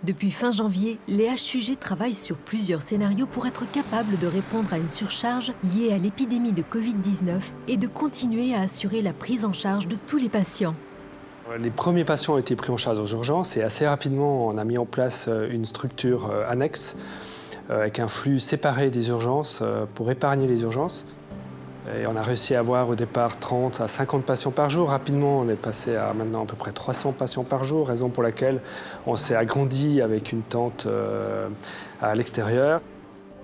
Depuis fin janvier, les HUG travaillent sur plusieurs scénarios pour être capables de répondre à une surcharge liée à l'épidémie de Covid-19 et de continuer à assurer la prise en charge de tous les patients. Les premiers patients ont été pris en charge aux urgences et assez rapidement, on a mis en place une structure annexe avec un flux séparé des urgences pour épargner les urgences. Et on a réussi à avoir au départ 30 à 50 patients par jour. Rapidement, on est passé à maintenant à peu près 300 patients par jour, raison pour laquelle on s'est agrandi avec une tente à l'extérieur.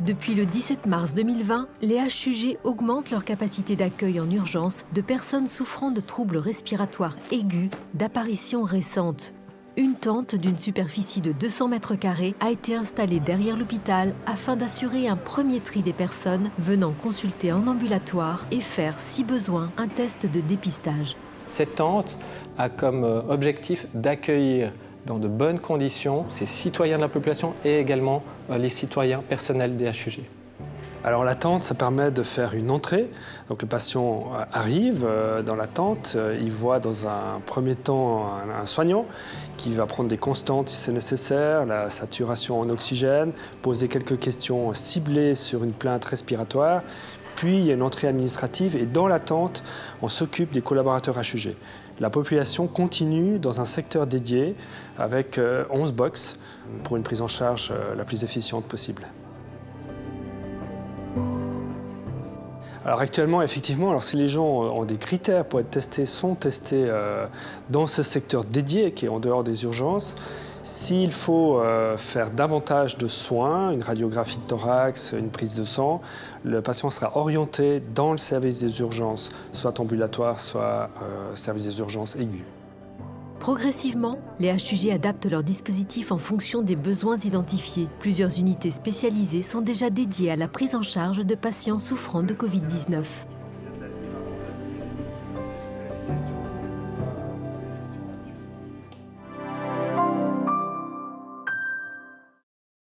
Depuis le 17 mars 2020, les HUG augmentent leur capacité d'accueil en urgence de personnes souffrant de troubles respiratoires aigus d'apparition récente. Une tente d'une superficie de 200 mètres carrés a été installée derrière l'hôpital afin d'assurer un premier tri des personnes venant consulter en ambulatoire et faire, si besoin, un test de dépistage. Cette tente a comme objectif d'accueillir dans de bonnes conditions ces citoyens de la population et également les citoyens personnels des HUG. Alors la tente, ça permet de faire une entrée. Donc le patient arrive dans la tente, il voit dans un premier temps un soignant qui va prendre des constantes si c'est nécessaire, la saturation en oxygène, poser quelques questions ciblées sur une plainte respiratoire. Puis il y a une entrée administrative et dans la tente, on s'occupe des collaborateurs HUG. La population continue dans un secteur dédié avec 11 box pour une prise en charge la plus efficiente possible. Alors actuellement, effectivement, si les gens ont des critères pour être testés, sont testés dans ce secteur dédié qui est en dehors des urgences. S'il faut faire davantage de soins, une radiographie de thorax, une prise de sang, le patient sera orienté dans le service des urgences, soit ambulatoire, soit service des urgences aigus. Progressivement, les HUG adaptent leur dispositif en fonction des besoins identifiés. Plusieurs unités spécialisées sont déjà dédiées à la prise en charge de patients souffrant de Covid-19.